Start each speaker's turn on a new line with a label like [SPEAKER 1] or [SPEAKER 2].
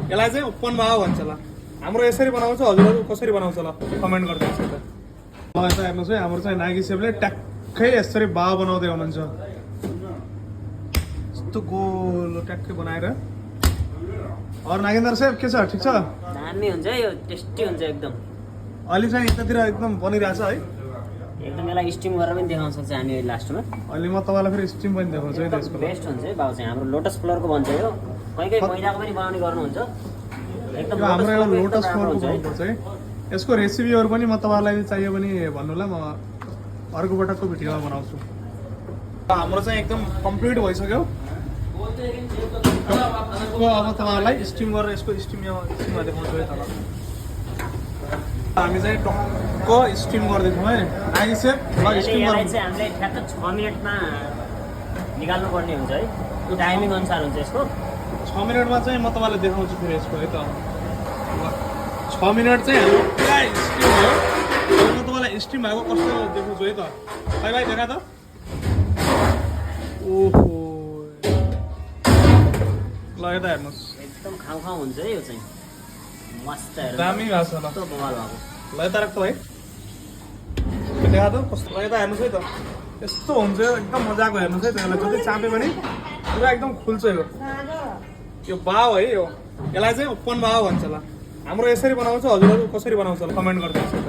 [SPEAKER 1] यसलाई चाहिँ ओपन भाव भन्छ ल। हाम्रो यसरी बनाउँछ, हजुरहरू कसरी बनाउँछ ल कमेन्ट गरिदिनुहोस् त। ल यता हेर्नुहोस् है, हाम्रो चाहिँ नागी सेपले ट्याक्कै यसरी भाव बनाउँदै हुनुहुन्छ। यस्तो गोल ट्याक्कै बनाएर। अरू नागेन्द्र सेप के छ, ठिक छ?
[SPEAKER 2] दामी हुन्छ है यो, टेस्टी हुन्छ एकदम।
[SPEAKER 1] अहिले चाहिँ यतातिर एकदम बनिरहेछ है,
[SPEAKER 2] एकदम यसलाई स्टिम गरेर पनि देखाउन सक्छ हामी लास्टमा।
[SPEAKER 1] अहिले म तपाईँलाई फेरि स्टिम पनि देखाउँछु है त्यसको।
[SPEAKER 2] बेस्ट हुन्छ है बाउ चाहिँ। हाम्रो लोटस फ्लोरको भन्छ यो, कहीँ कहीँ मैदाको पनि बनाउने गर्नुहुन्छ। एकदम
[SPEAKER 1] हाम्रो यो लोटस फ्लोरको
[SPEAKER 2] हुन्छ है।
[SPEAKER 1] बनाउनुपर्छ है। यसको रेसिपीहरू पनि म तपाईँलाई चाहियो भने भन्नुलाई, म अर्को पटकको भिडियोमा बनाउँछु। हाम्रो चाहिँ एकदम कम्प्लिट भइसक्यो। अब तपाईँहरूलाई स्टिम गरेर यसको स्टिममा देखाउँछु है तल। हामी चाहिँ टक्क स्टिम गर्दैछौँ है नागी सेप। स्टिम
[SPEAKER 2] यसलाई चाहिँ हामीले ठ्याक्क 6 मिनटमा निकाल्नु पर्ने हुन्छ है, टाइमिङ अनुसार हुन्छ यसको।
[SPEAKER 1] 6 मिनटमा चाहिँ म तपाईँलाई देखाउँछु फेरि यसको है त। 6 मिनट चाहिँ हाम्रो पुरा स्टिम भयो। म तपाईँलाई स्टिम भएको कस्तो देखाउँछु है त। भाइ भाइ देखा त। ओहो ल यता हेर्नुहोस्,
[SPEAKER 2] एकदम खाउ खाउ हुन्छ है यो चाहिँ, मस्त हेर्नु।
[SPEAKER 1] दामी भएको छ ल।
[SPEAKER 2] कस्तो बवाल भएको।
[SPEAKER 1] ल यता राख्छ भाइ, देखा त कस्तो। ल यता हेर्नुहोस् है त, यस्तो हुन्छ एकदम मजाको। हेर्नुहोस् है त, यसलाई जति चापे पनि पुरा एकदम खुल्छ यो भाव है। यो यसलाई चाहिँ ओपन भाव भन्छ ल। हाम्रो यसरी बनाउँछ, हजुरहरू कसरी बनाउँछ ल कमेन्ट गरिदिनुहोस्।